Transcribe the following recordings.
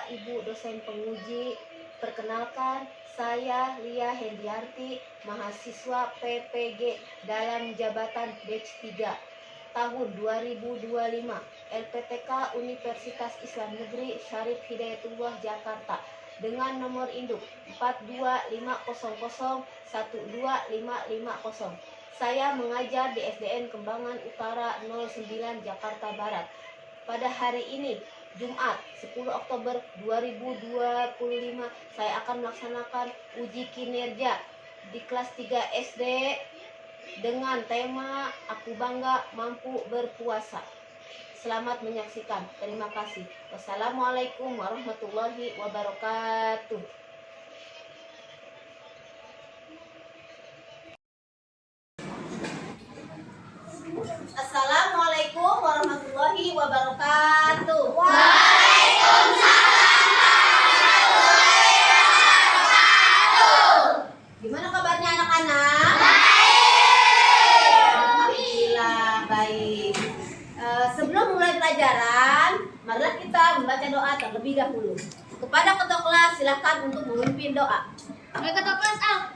Bapak Ibu dosen penguji, perkenalkan saya Lia Hendriarti, mahasiswa PPG dalam jabatan batch 3 tahun 2025 LPTK Universitas Islam Negeri Syarif Hidayatullah Jakarta dengan nomor induk 42500125550. Saya mengajar di SDN Kembangan Utara 09 Jakarta Barat. Pada hari ini, Jumat 10 Oktober 2025, saya akan melaksanakan uji kinerja di kelas 3 SD dengan tema Aku Bangga Mampu Berpuasa. Selamat menyaksikan. Terima kasih. Wassalamualaikum warahmatullahi wabarakatuh. Assalamualaikum warahmatullahi wabarakatuh. Waalaikumsalam warahmatullahi wabarakatuh. Gimana kabarnya anak-anak? Baik. Alhamdulillah baik. Sebelum mulai pelajaran, marilah kita membaca doa terlebih dahulu. Kepada ketua kelas silakan untuk memimpin doa. Ketua kelas A.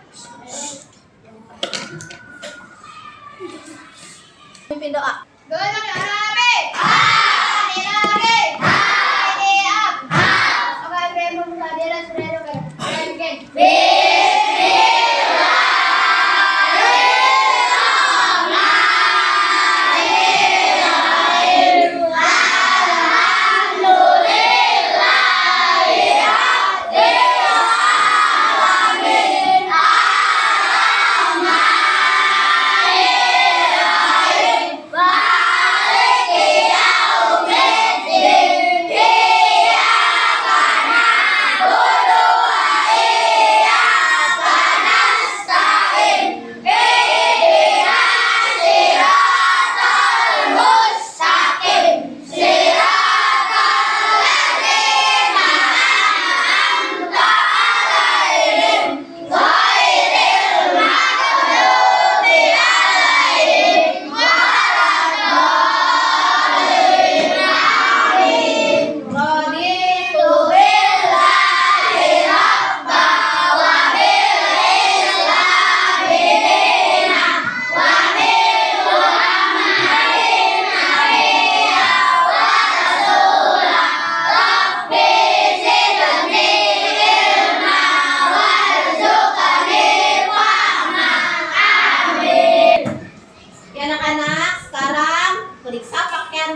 Memimpin doa.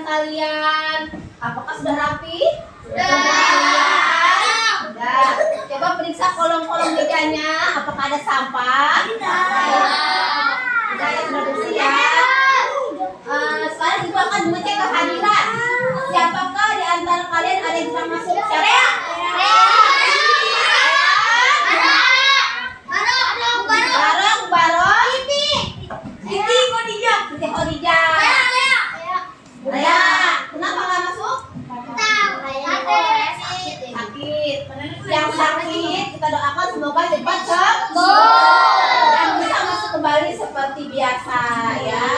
Kalian apakah sudah rapi? Sudah. Coba periksa kolong-kolong mejanya, apakah ada sampah? Sudah ya, sudah bersih ya. Sekarang ibu akan mengecek kehadiran. Siapakah di antara kalian ada yang bisa masuk? Syariah? Kenapa nggak masuk? Sakit. Yang sakit kita doakan semoga cepat sembuh dan bisa masuk kembali seperti biasa ya.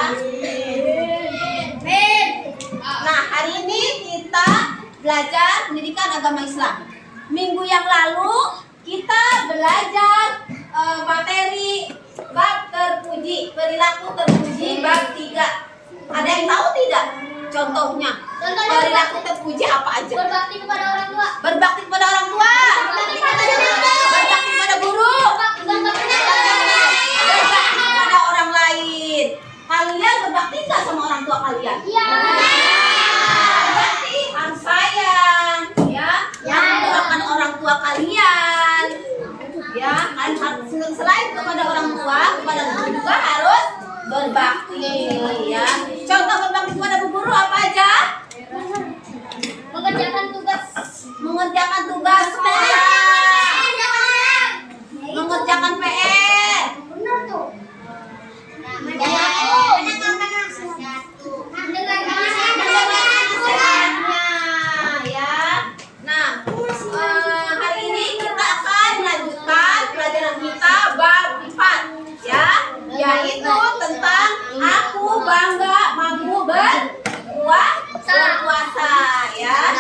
Nah, hari ini kita belajar pendidikan agama Islam. Minggu yang lalu kita belajar materi bab terpuji, perilaku terpuji bab 3. Ada yang tahu tidak? Contohnya, perilaku terpuji apa aja? Berbakti kepada orang tua. Berbakti kepada orang tua. Berbakti kepada guru. Berbakti kepada orang lain. Kalian berbakti nggak sama orang tua kalian? Iya. Berarti harus sayang, ya. Mendoakan orang tua kalian. Ya, kalian harus selain kepada orang tua, kepada guru juga harus berbakti, ya. Contoh berbakti kepada bu guru apa aja? Mengerjakan tugas sekolah, mengerjakan PR. Benar tuh. Ya. Nah, hari ini kita akan melanjutkan pelajaran kita bab 4, ya, yaitu tentang aku bangga mampu berpuasa, ya.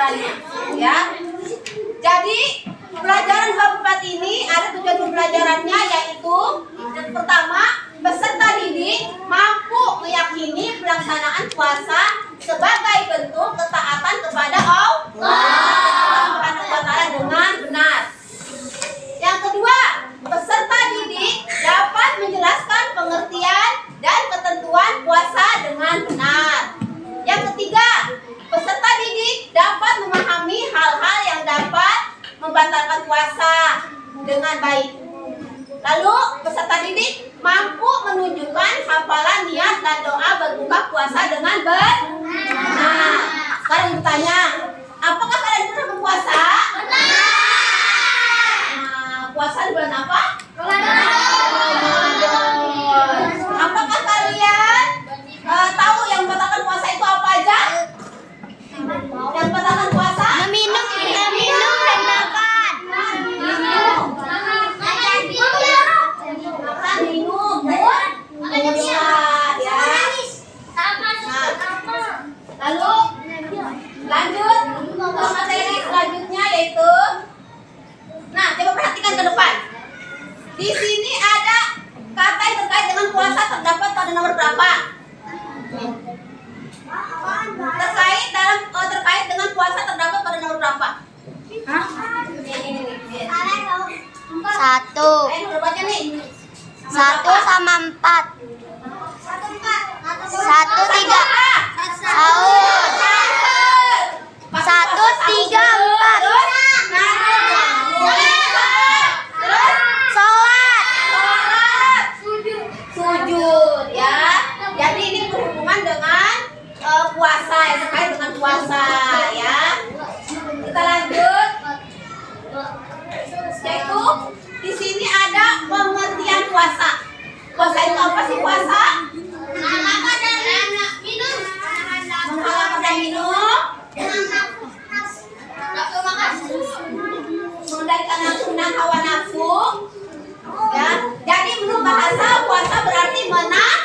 pelajarannya, ya. Jadi pelajaran bab 4 ini ada tujuan pembelajarannya, yaitu yang pertama, peserta didik mampu meyakini pelaksanaan puasa sebagai bentuk ketaatan kepada Allah dengan benar. Yang kedua, peserta didik dapat menjelaskan pengertian dan ketentuan puasa dengan benar. Yang ketiga, peserta didik dapat memahami hal-hal yang dapat membatalkan puasa dengan baik. Lalu, peserta didik mampu menunjukkan hafalan niat dan doa berbuka puasa dengan benar. Nah, sekarang bertanya, apakah kalian pernah berpuasa? Nah, puasa di bulan apa? Ramadan. Apakah kalian tahu yang membatalkan puasa itu apa aja? Yang membatalkan puasa? Meminum dan makan. Makan, minum, sholat, ya. Lalu lanjut ke materi selanjutnya, yaitu, nah, coba perhatikan ke depan. Di sini ada kata yang terkait dengan puasa terdapat pada nomor berapa? Terkait dengan puasa terdapat pada nomor berapa? Ini. Satu. Udah baca nih. 1 sama 4. 1, 3. Sahur. 1, 3, 4. Sholat. Sujud, ya. Jadi ini berhubungan dengan puasa, ya, terkait dengan puasa, ya. Kita lanjut. Yaitu di sini ada pengertian puasa. Puasa itu apa sih puasa? Menghalalkan dan minum. Mengendalikan nafsu dan hawa nafsu. Ya. Jadi menurut bahasa puasa berarti menahan.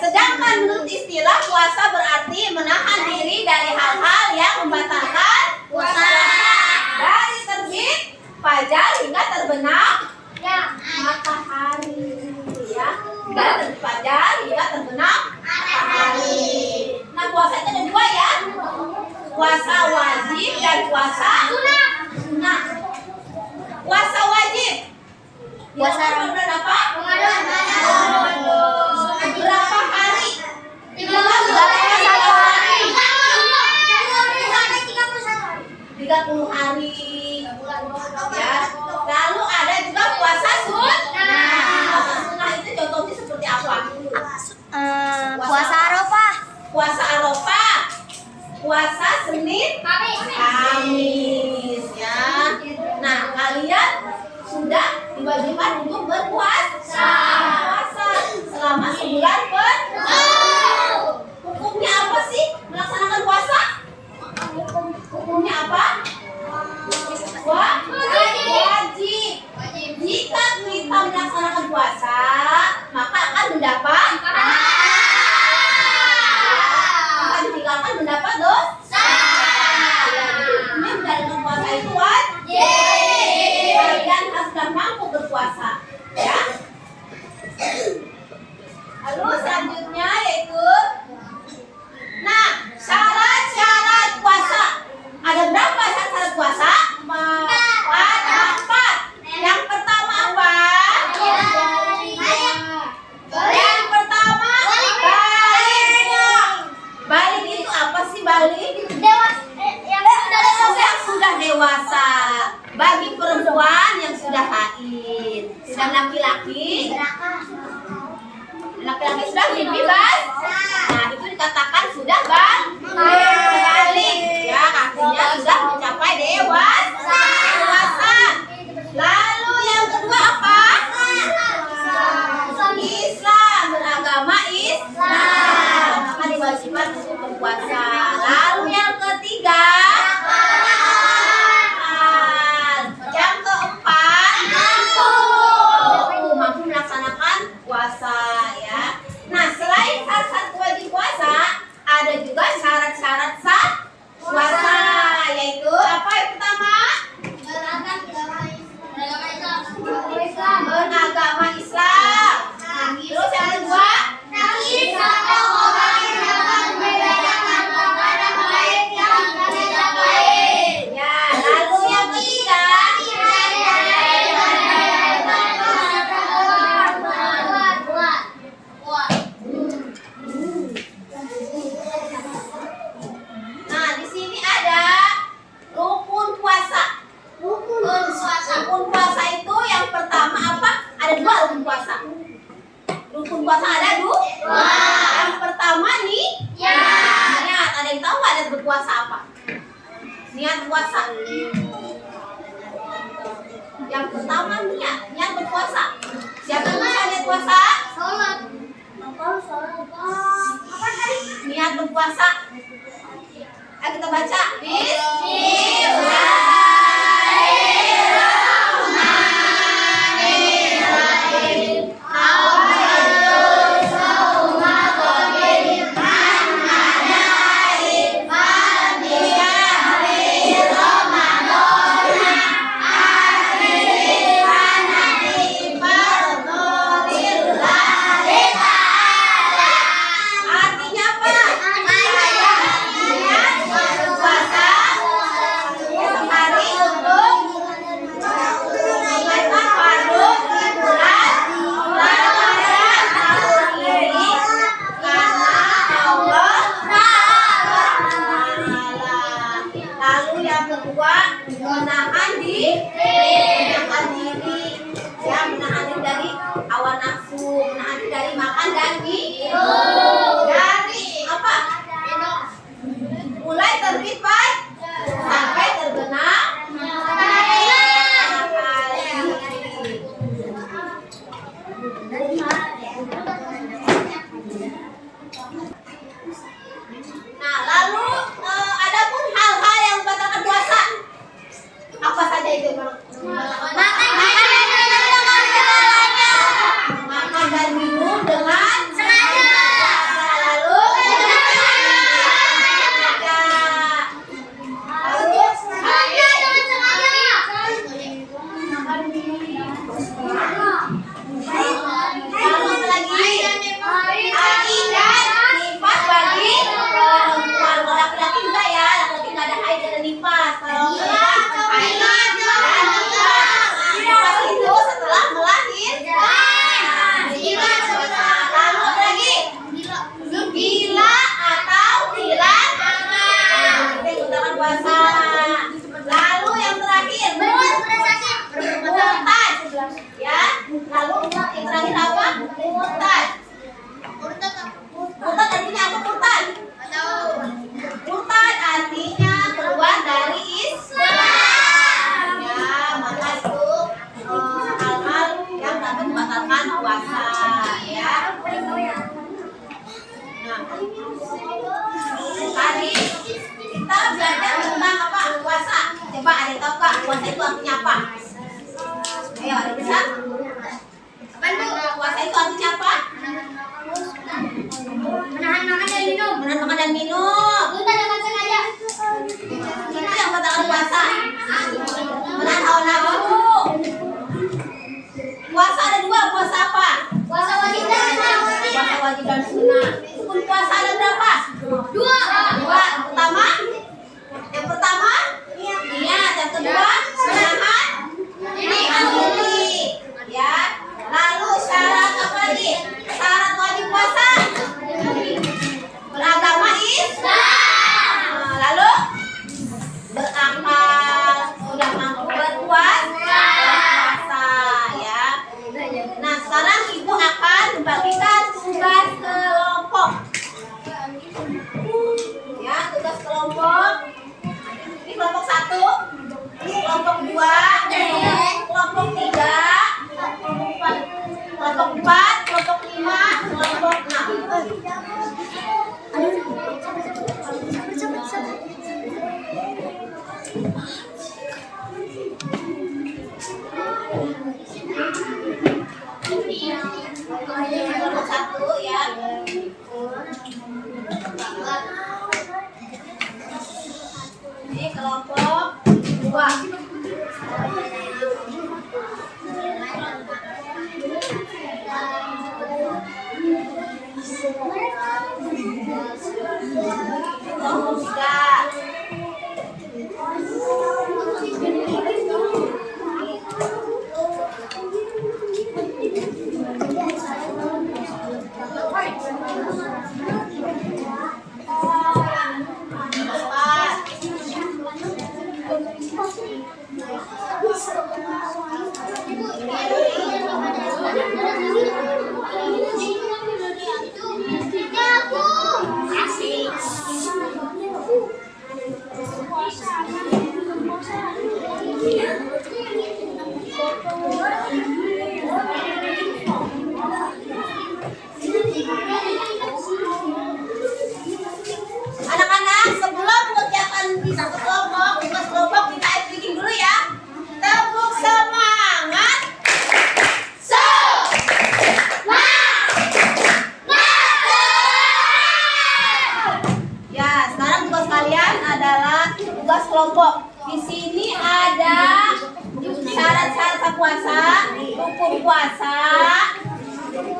Sedangkan menurut istilah puasa berarti menahan diri dari hal-hal yang membatalkan puasa. Dari terbit fajar hingga terbenam matahari, ya. Dari terbit fajar hingga terbenam matahari. Nah, puasa itu ada dua, ya. Puasa wajib dan puasa sunnah. Puasa wajib. Puasa bulan apa? Berapa hari? 30 hari. Ya. Lalu ada juga puasa sunnah. Puasa sunnah itu contohnya seperti apa? Puasa Arafah. Puasa Arafah. Puasa Senin, Kamis, ya. Nah, kalian sudah diwajibkan untuk berpuasa selama sebulan penuh. Hukumnya apa sih melaksanakan puasa? Hukumnya apa? Wajib. Jika kita melaksanakan puasa, maka akan mendapat akan mendapat dosa. Ini menjalankan puasa itu wajib. Kalian harus sudah mampu berpuasa, ya. berpuasa apa? Niat puasa. Yang pertama niat berpuasa. Siapa yang bisa niat puasa? Sholat. Apa tadi? Niat berpuasa. Ayo kita baca. Artinya apa? Niat berpuasa esok hari untuk menunaikan fardu bulan Ramadan tahun ini karena Allah Ta'ala. Lalu yang kedua menahan diri, ya, menahan diri dari hawa nafsu, menahan diri dari makan dan dari apa? Mulai terbit sampai terbenam Nah, lalu adapun hal-hal yang membatalkan puasa, apa saja itu? Makan dan minum dengan sengaja. Lalu murtad artinya keluar dari Islam. Ya, maka itu hal-hal yang dapat membatalkan puasa, ya. Nah, tadi kita belajar tentang apa? Puasa. Coba ada yang tahu Kak, puasa itu artinya apa? Ayo, ada bisa? Puasa itu artinya apa? Menahan makan dan minum. Menahan makan dan minum. Muntah dengan sengaja. Itu yang membatalkan puasa. Menahan hawa nafsu. Puasa ada dua, puasa apa? Puasa wajib dan sunnah. Puasa wajib dan sunnah. Rukun puasa ada berapa? Dua. Yang pertama niat. Yang kedua menahan diri. Ya. Lalu syarat apa lagi? Syarat wajib puasa. Beragama Islam. Lalu berakal, sudah mampu berpuasa, ya. Nah, sekarang ibu akan membagikan tugas kelompok. Ya, tugas kelompok. Ini kelompok 1, kelompok 2, kelompok 3, kelompok 4, kelompok 5, kelompok 6. Kelompok 1 ya. Ini kelompok 2. Kelompok 3. tugas kelompok. Di sini ada syarat-syarat puasa, rukun puasa,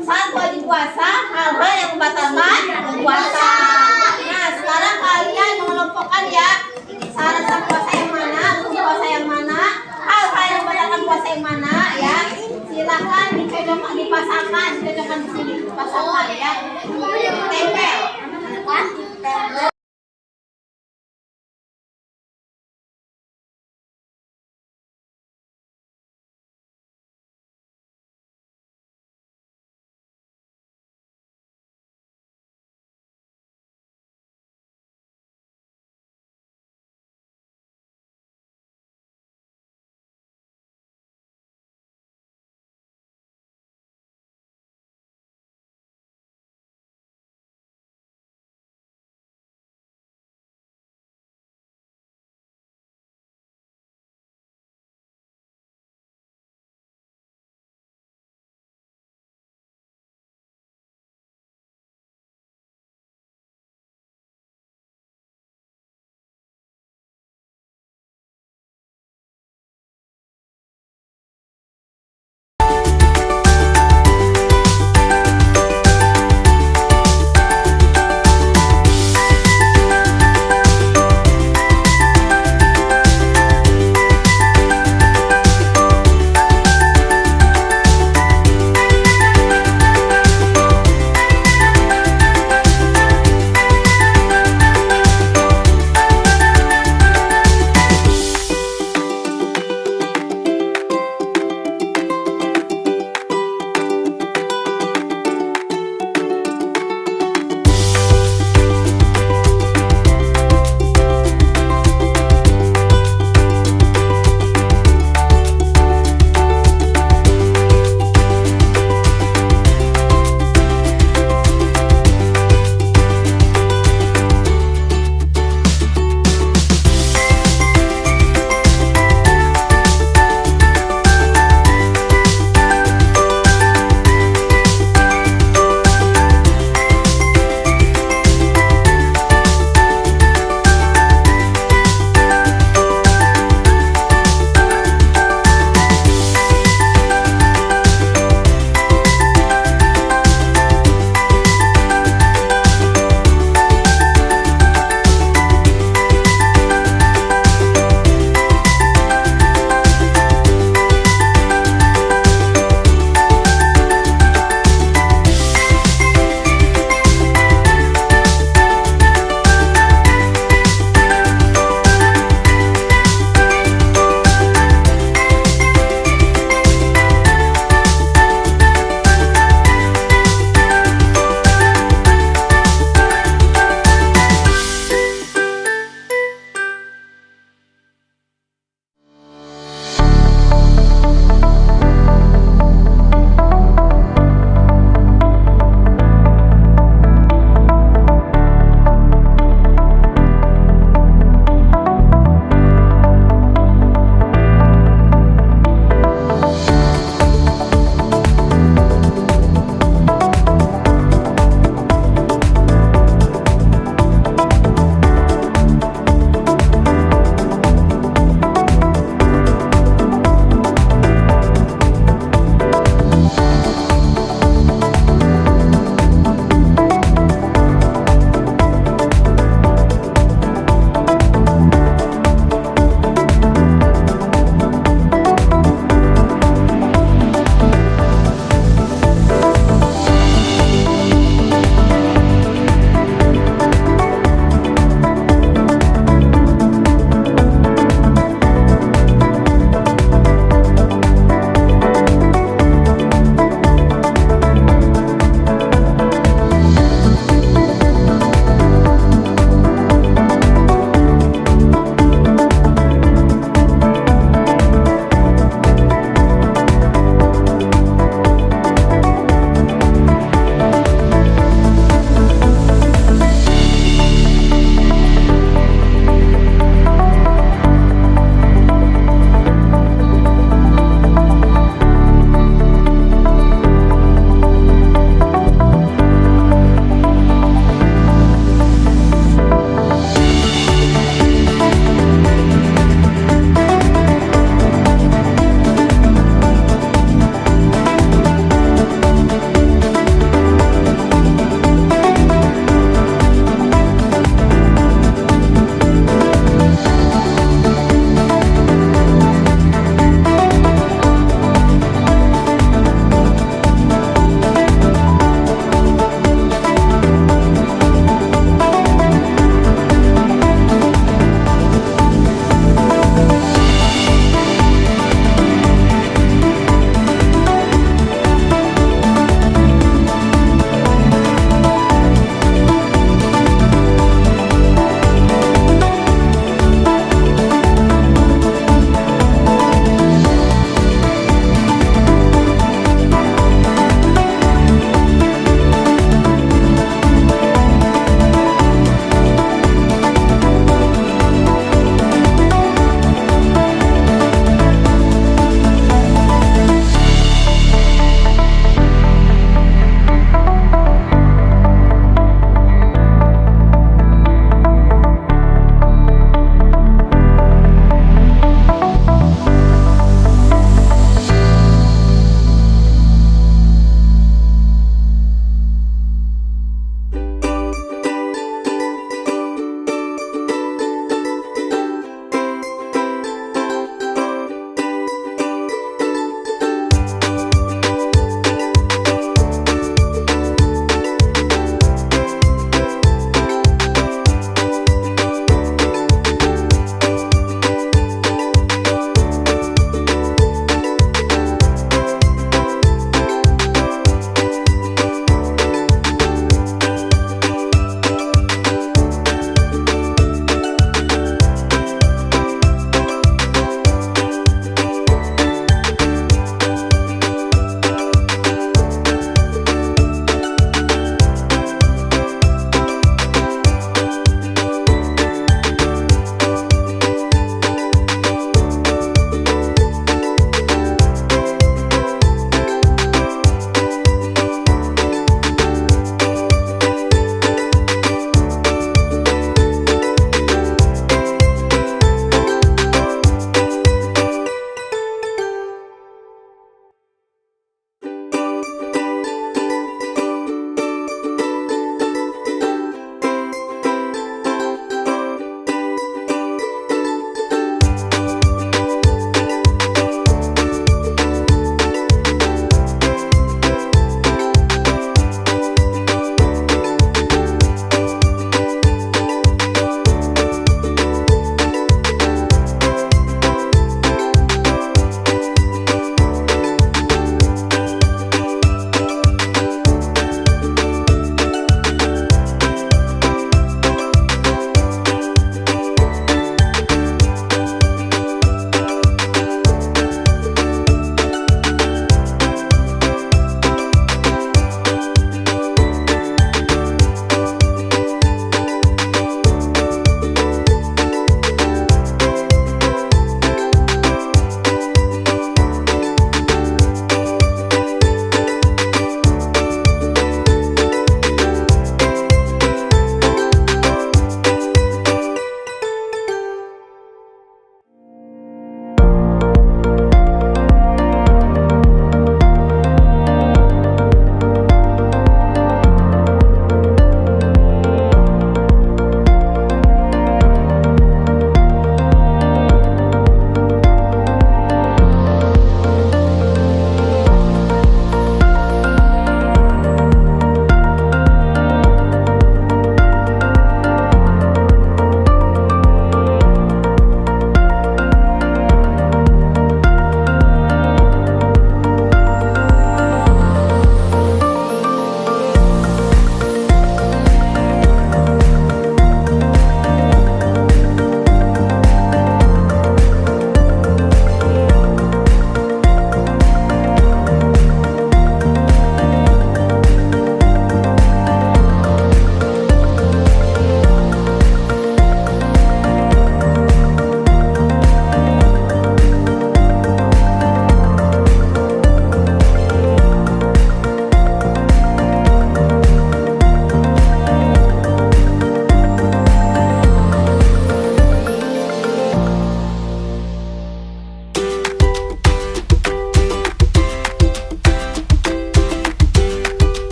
syarat wajib puasa, hal-hal yang membatalkan puasa. Nah, sekarang kalian mengelompokkan ya, syarat puasa yang mana, rukun puasa yang mana, hal-hal yang membatalkan puasa yang mana ya. Silakan dipasangkan di sini, dipasangkan ya. Tempel.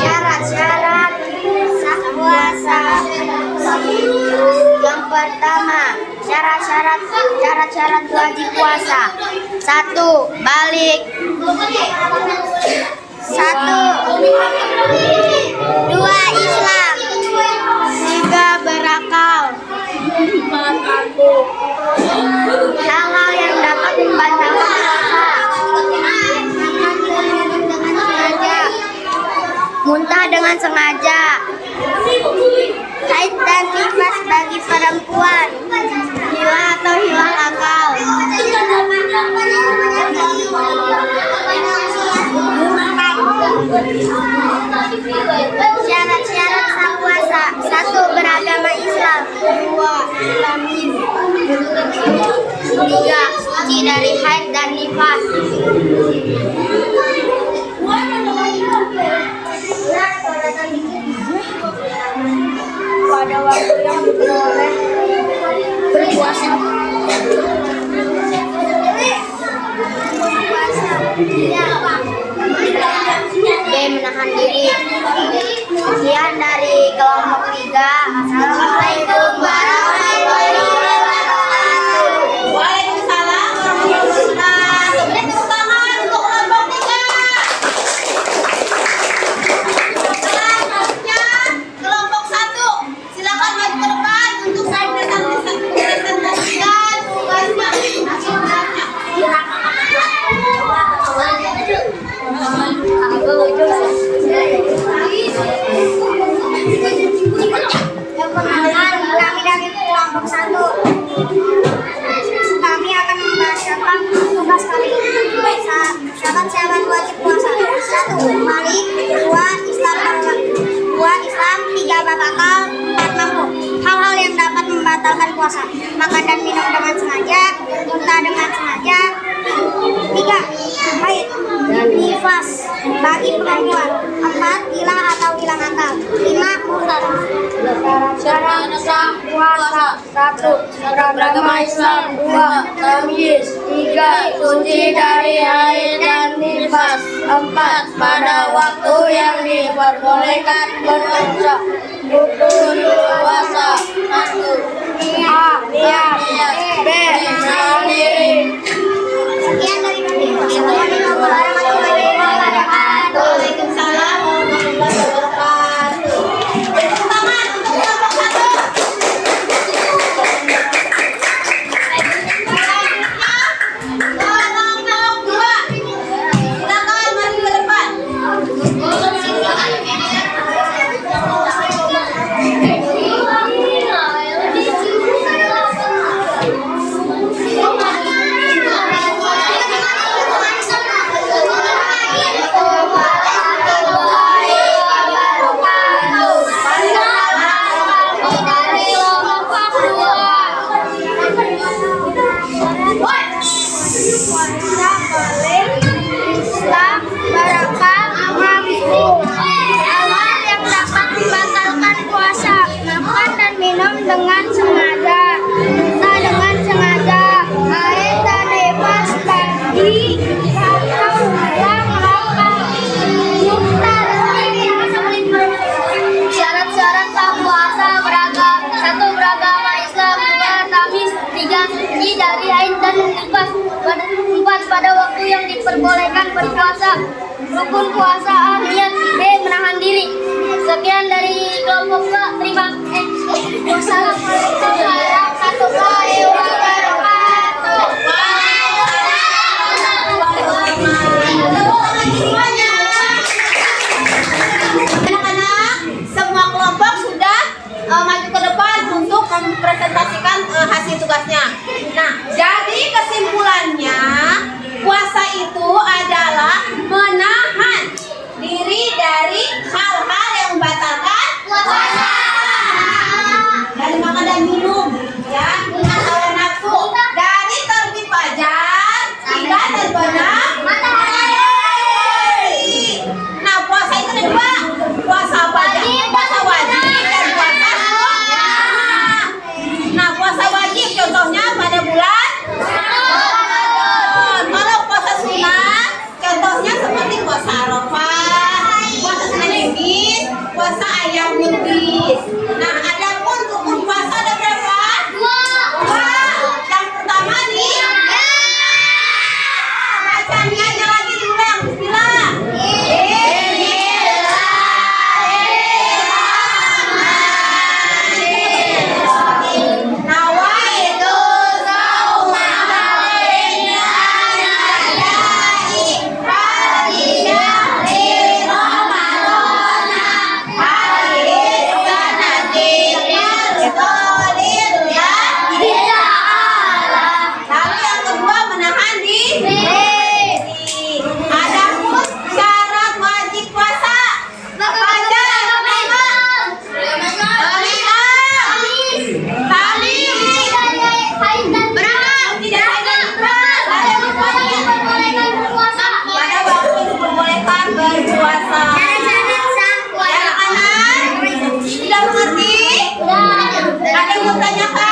Syarat-syarat sah puasa. Yang pertama, syarat-syarat wajib puasa. 1. Balik. 2. Islam. 3. Berakal. 4. Aku. Hal-hal yang dapat membatalkan puasa: makan dan minum dengan sengaja, muntah dengan sengaja, haid dan nifas bagi perempuan, hilang atau hilang akal. Syarat-syarat sah puasa: 1. Beragama Islam. 2. Islamin. 3. Suci dari haid dan nifas. Pada waktu yang diperoleh berpuasa. B. Menahan diri. Sekian dari kelompok 3. Assalamualaikum warahmatullahi wabarakatuh. Waalaikumsalam warahmatullahi wabarakatuh. Beri tepuk tangan untuk kelompok 3. Selanjutnya kelompok 1. Silakan maju ke depan untuk saya presentasikan tugasnya. Perkenalkan, kami dari kelompok 1. Kami akan membahas tentang tugas kali ini. Syarat-syarat wajib puasa. 1. Balik. 2. Islam. 2. Islam. 3. Berakal. 4. Mampu. Hal-hal yang dapat membatalkan puasa: makan dan minum dengan sengaja, muntah dengan sengaja. 3. Haid dan nifas bagi perempuan. 4. Hilang atau hilang akal. 5. Murtad. Syarat sah puasa: 1. Beragama Islam. 2. Tamyiz. 3. Suci dari haid dan nifas. 4. Pada waktu yang diperbolehkan berpuasa. Rukun puasa: 1. A. Niat. B. Menahan diri. Sekian dari kami. Assalamualaikum warahmatullahi wabarakatuh. Waalaikumsalam warahmatullahi wabarakatuh. Tepuk tangan untuk kelompok 1. Selanjutnya kelompok 2. Silakan maju ke depan. Islam, berakal, mampu. Hal-hal yang dapat membatalkan puasa: makan dan minum dengan sengaja, muntah dengan sengaja, haid dan nifas bagi atau hilang akal. Syarat-syarat sah puasa: 1. Beragama Islam. 2. Tamyiz. 3. Suci dari haid dan nifas. 4. Pada waktu yang diperbolehkan berpuasa. Rukun puasa: A. Niat. B. Menahan diri. Sekian dari kelompok 2. Terima kasih. Wassalamualaikum warahmatullahi wabarakatuh. Anak-anak, semua kelompok sudah maju ke depan untuk mempresentasikan hasil tugasnya. Nah, jadi kesimpulannya puasa itu kebanyakan.